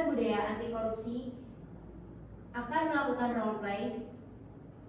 budaya anti korupsi akan melakukan role play.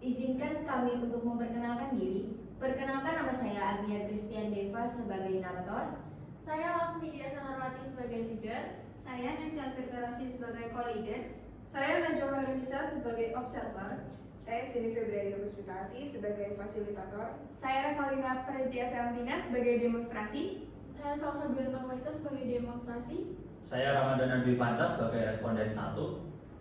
Izinkan kami untuk memperkenalkan diri. Perkenalkan, nama saya Agnia Christian Deva sebagai narator. Saya Lasmi Dia Sangarwati sebagai leader. Saya Nesya Firtarasi sebagai co-leader. Saya Najwa Harunisa sebagai observer. Saya Sini Febriayu Puspitasi sebagai fasilitator. Saya Revalina Paritia Selantina sebagai demonstrasi. Saya Salsa Bianto Maita sebagai demonstrasi. Saya Ramadana Dwi Panca sebagai responden 1.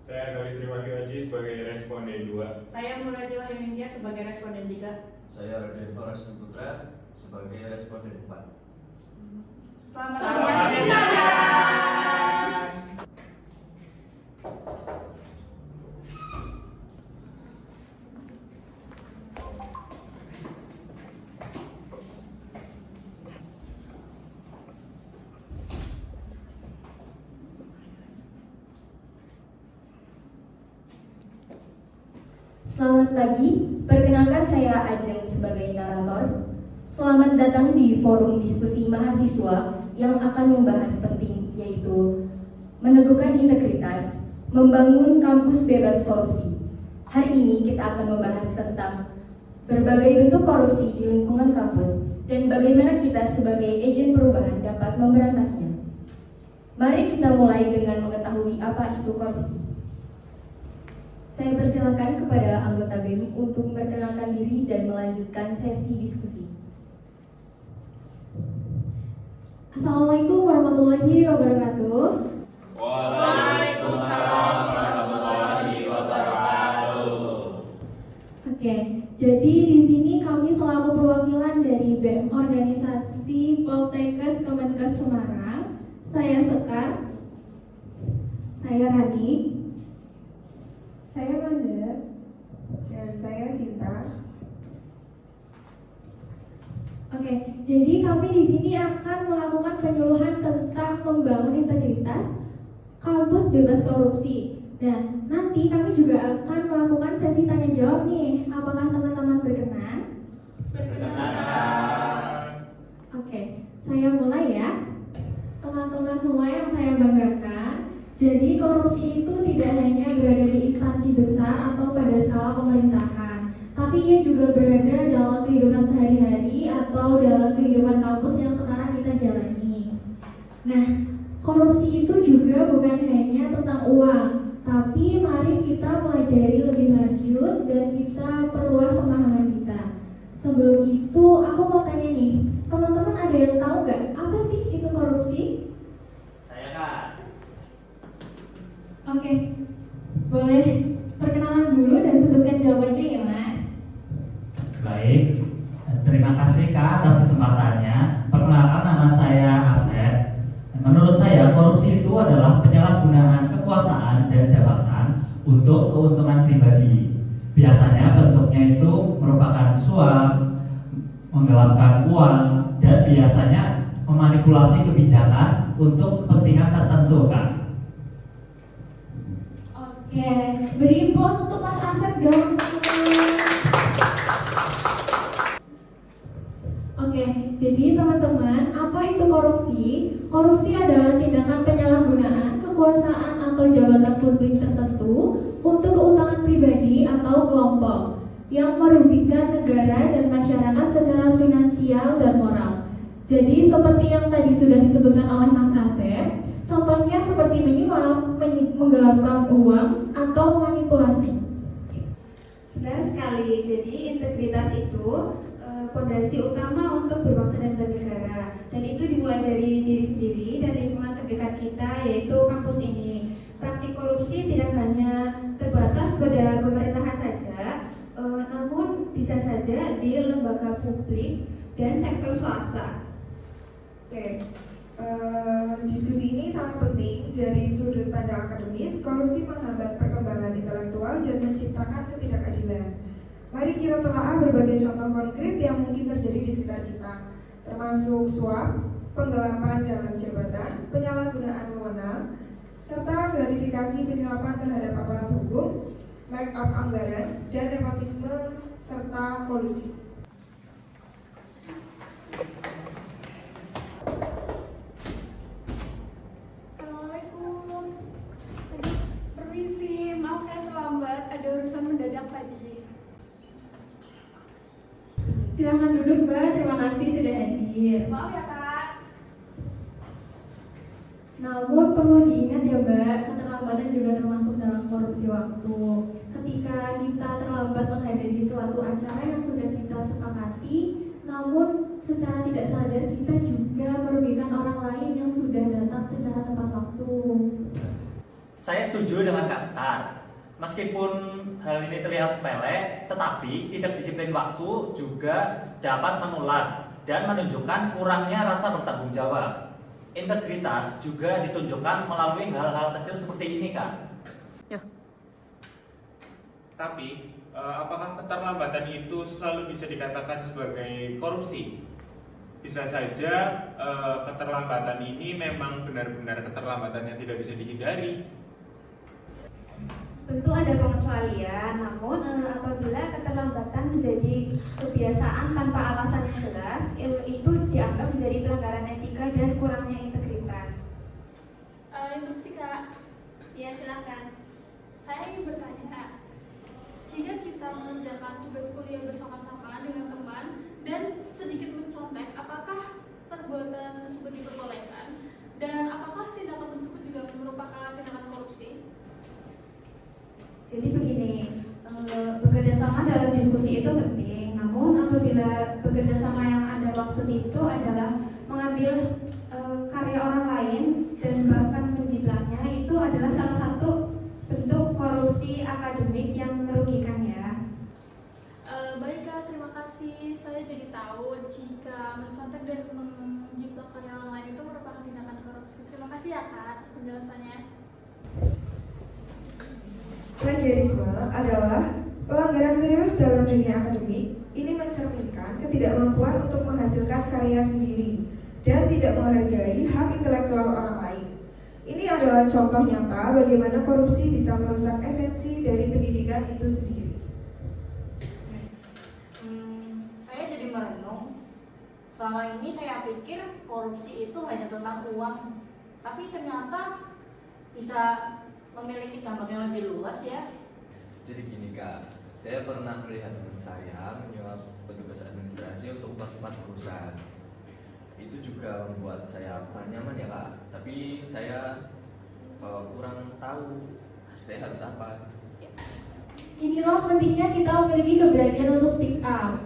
Saya Galitri Wahyu Aji sebagai responden 2. Saya Muladi Wahyuninggia sebagai responden 3. Saya Raden Faras Putra sebagai responden 4. Selamat menyaksikan. Selamat pagi, perkenalkan saya Ajeng sebagai narator. Selamat datang di forum diskusi mahasiswa yang akan membahas penting, yaitu meneguhkan integritas, membangun kampus bebas korupsi. Hari ini kita akan membahas tentang berbagai bentuk korupsi di lingkungan kampus dan bagaimana kita sebagai agen perubahan dapat memberantasnya. Mari kita mulai dengan mengetahui apa itu korupsi. Saya persilakan kepada anggota BEM untuk memperkenalkan diri dan melanjutkan sesi diskusi. Assalamualaikum warahmatullahi wabarakatuh. Waalaikumsalam warahmatullahi wabarakatuh. Oke, jadi di sini kami selaku perwakilan dari BEM Organisasi Poltekkes Kemenkes Semarang. Saya Sekar. Saya Rani. Saya Manda. Dan saya Sinta. Oke, jadi kami di sini akan melakukan penyuluhan tentang membangun integritas kampus bebas korupsi. Nah, nanti kami juga akan melakukan sesi tanya jawab nih. Apakah teman-teman berkenan? Berkenan. Oke, saya mulai ya. Teman-teman semua yang saya banggakan, jadi korupsi itu tidak hanya berada di instansi besar atau pada skala pemerintahan, tapi ia juga berada dalam kehidupan sehari-hari atau dalam kehidupan kampus yang sekarang kita jalani. Nah, korupsi itu juga bukan hanya tentang uang, tapi mari kita pelajari lebih lanjut dan kita perluas pemahaman kita. Sebelum itu, aku mau tanya nih, teman-teman ada yang tahu nggak apa sih itu korupsi? Saya Kak. Oke, boleh perkenalan dulu dan sebutkan jawabannya ya Mas. Baik, terima kasih Kak atas kesempatannya. Perkenalkan, nama saya Asep. Menurut saya, korupsi itu adalah penyalahgunaan kekuasaan dan jabatan untuk keuntungan pribadi. Biasanya bentuknya itu merupakan suap, menggelapkan uang, dan biasanya memanipulasi kebijakan untuk kepentingan tertentu Kak. Oke, beri aplaus untuk Mas Asep dong. Oke, jadi teman-teman, apa itu korupsi? Korupsi adalah tindakan penyalahgunaan kekuasaan atau jabatan publik tertentu untuk keuntungan pribadi atau kelompok yang merugikan negara dan masyarakat secara finansial dan moral. Jadi seperti yang tadi sudah disebutkan oleh Mas Asep, contohnya seperti menyuap, menggelapkan uang, atau manipulasi. Benar sekali, jadi integritas itu fondasi utama untuk berbangsa dan bernegara, dan itu dimulai dari diri sendiri dan lingkungan terdekat kita, yaitu kampus ini. Praktik korupsi tidak hanya terbatas pada pemerintahan saja, namun bisa saja di lembaga publik dan sektor swasta. Oke, diskusi ini sangat penting dari sudut pandang akademis. Korupsi menghambat perkembangan intelektual dan menciptakan ketidakadilan. Mari kita telaah berbagai contoh konkret yang mungkin terjadi di sekitar kita, termasuk suap, penggelapan dalam jabatan, penyalahgunaan wewenang, serta gratifikasi penyuapan terhadap aparat hukum, markup anggaran, dan nepotisme serta kolusi. Assalamualaikum. Silahkan duduk Mbak, terima kasih sudah hadir. Maaf ya Kak. Namun perlu diingat ya Mbak, keterlambatan juga termasuk dalam korupsi waktu. Ketika kita terlambat menghadiri suatu acara yang sudah kita sepakati, namun secara tidak sadar kita juga merugikan orang lain yang sudah datang secara tepat waktu. Saya setuju dengan Kak Star. Meskipun hal ini terlihat sepele, tetapi tidak disiplin waktu juga dapat menular dan menunjukkan kurangnya rasa bertanggung jawab. Integritas juga ditunjukkan melalui hal-hal kecil seperti ini, Kak. Tapi, apakah keterlambatan itu selalu bisa dikatakan sebagai korupsi? Bisa saja keterlambatan ini memang benar-benar keterlambatan yang tidak bisa dihindari. Tentu ada pengecualian, namun apabila keterlambatan menjadi kebiasaan tanpa alasan yang jelas, itu dianggap menjadi pelanggaran etika dan kurangnya integritas. Interupsi Kak. Ya silakan. Saya ingin bertanya, jika kita mengerjakan tugas kuliah bersama-sama dengan teman dan sedikit mencontek, apakah perbuatan tersebut diperbolehkan? Dan apakah tindakan tersebut juga merupakan tindakan korupsi? Jadi begini, bekerja sama dalam diskusi itu penting. Namun apabila bekerja sama yang Anda maksud itu adalah mengambil karya orang lain dan bahkan menjiplaknya, itu adalah salah satu bentuk korupsi akademik yang merugikan ya. Baik Kak, terima kasih. Saya jadi tahu jika mencontek dan menjiplak karya orang lain itu merupakan tindakan korupsi. Terima kasih ya Kak atas penjelasannya. Plagiarisme adalah pelanggaran serius dalam dunia akademik. Ini mencerminkan ketidakmampuan untuk menghasilkan karya sendiri dan tidak menghargai hak intelektual orang lain. Ini adalah contoh nyata bagaimana korupsi bisa merusak esensi dari pendidikan itu sendiri. Saya jadi merenung. Selama ini saya pikir korupsi itu hanya tentang uang, tapi ternyata bisa memiliki dampak yang lebih luas ya. Jadi gini Kak, saya pernah melihat teman saya menyuap petugas administrasi untuk mempercepat perusahaan. Itu juga membuat saya kurang nyaman ya Kak. Tapi saya kurang tahu saya harus apa. Inilah pentingnya kita memiliki keberanian untuk speak up.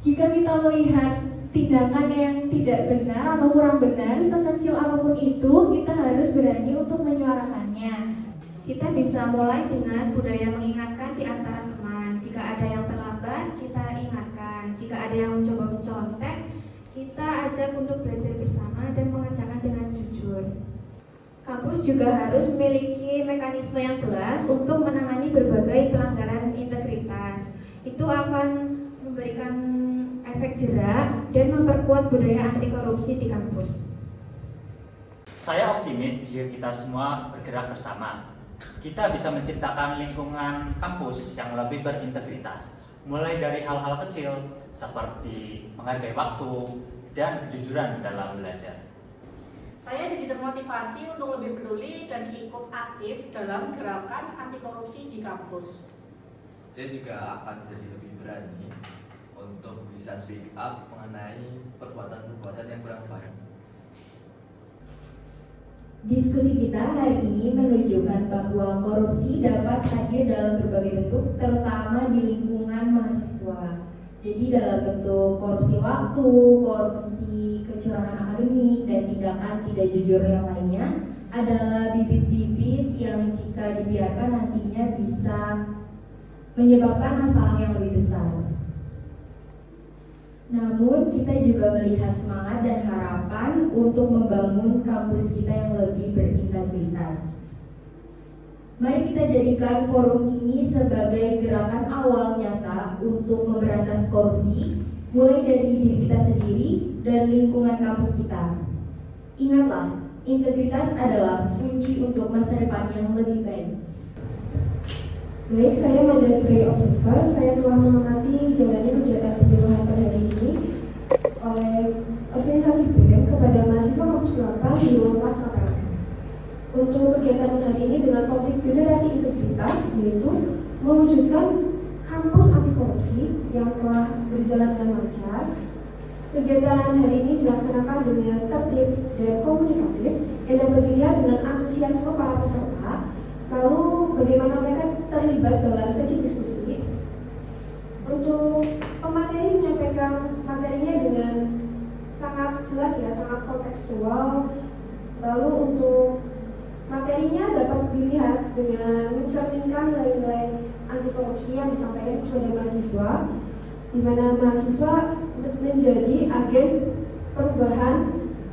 Jika kita melihat tindakan yang tidak benar atau kurang benar, sekecil apapun itu, kita harus berani untuk menyuarakannya. Kita bisa mulai dengan budaya mengingatkan di antara teman. Jika ada yang terlambat, kita ingatkan. Jika ada yang mencoba mencontek, kita ajak untuk belajar bersama dan mengerjakan dengan jujur. Kampus juga harus memiliki mekanisme yang jelas untuk menangani berbagai pelanggaran integritas. Itu akan memberikan efek jerak dan memperkuat budaya anti korupsi di kampus. Saya optimis jika kita semua bergerak bersama. Kita bisa menciptakan lingkungan kampus yang lebih berintegritas, mulai dari hal-hal kecil seperti menghargai waktu dan kejujuran dalam belajar. Saya jadi termotivasi untuk lebih peduli dan ikut aktif dalam gerakan anti korupsi di kampus. Saya juga akan jadi lebih berani untuk bisa speak up mengenai perbuatan-perbuatan yang kurang baik. Diskusi kita hari ini menunjukkan bahwa korupsi dapat hadir dalam berbagai bentuk, terutama di lingkungan mahasiswa. Jadi dalam bentuk korupsi waktu, korupsi kecurangan akademik, dan tindakan tidak jujur yang lainnya adalah bibit-bibit yang jika dibiarkan nantinya bisa menyebabkan masalah yang lebih besar. Namun kita juga melihat semangat dan harapan untuk membangun kampus kita yang lebih berintegritas. Mari kita jadikan forum ini sebagai gerakan awal nyata untuk memberantas korupsi, mulai dari diri kita sendiri dan lingkungan kampus kita. Ingatlah, integritas adalah kunci untuk masa depan yang lebih baik. Baik, saya Manda sebagai observer, saya telah mengamati jalannya kegiatan penyuluhan pada hari ini oleh organisasi BEM kepada mahasiswa kampus 8 di ruang kelas KPM. Untuk kegiatan hari ini dengan topik generasi integritas, yaitu mewujudkan kampus anti korupsi yang telah berjalan dengan lancar. Kegiatan hari ini dilaksanakan dengan tertib dan komunikatif yang dapat dilihat dengan antusiasme para peserta. Lalu bagaimana mereka terlibat dalam sesi diskusi. Untuk pemateri menyampaikan materinya dengan sangat jelas ya, sangat kontekstual. Lalu untuk materinya dapat dilihat dengan mencerminkan nilai-nilai anti korupsi yang disampaikan kepada mahasiswa, di mana mahasiswa menjadi agen perubahan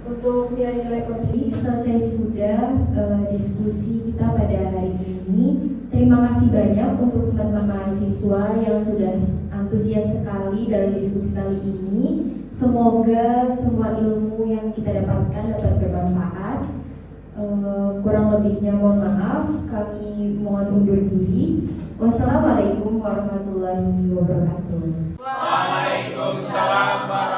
untuk nilai-nilai korupsi. Selesai sudah diskusi kita pada hari ini. Terima kasih banyak untuk teman-teman mahasiswa yang sudah antusias sekali dalam diskusi kali ini. Semoga semua ilmu yang kita dapatkan dapat bermanfaat. Kurang lebihnya mohon maaf, kami mohon undur diri. Wassalamualaikum warahmatullahi wabarakatuh. Waalaikumsalam warahmatullahi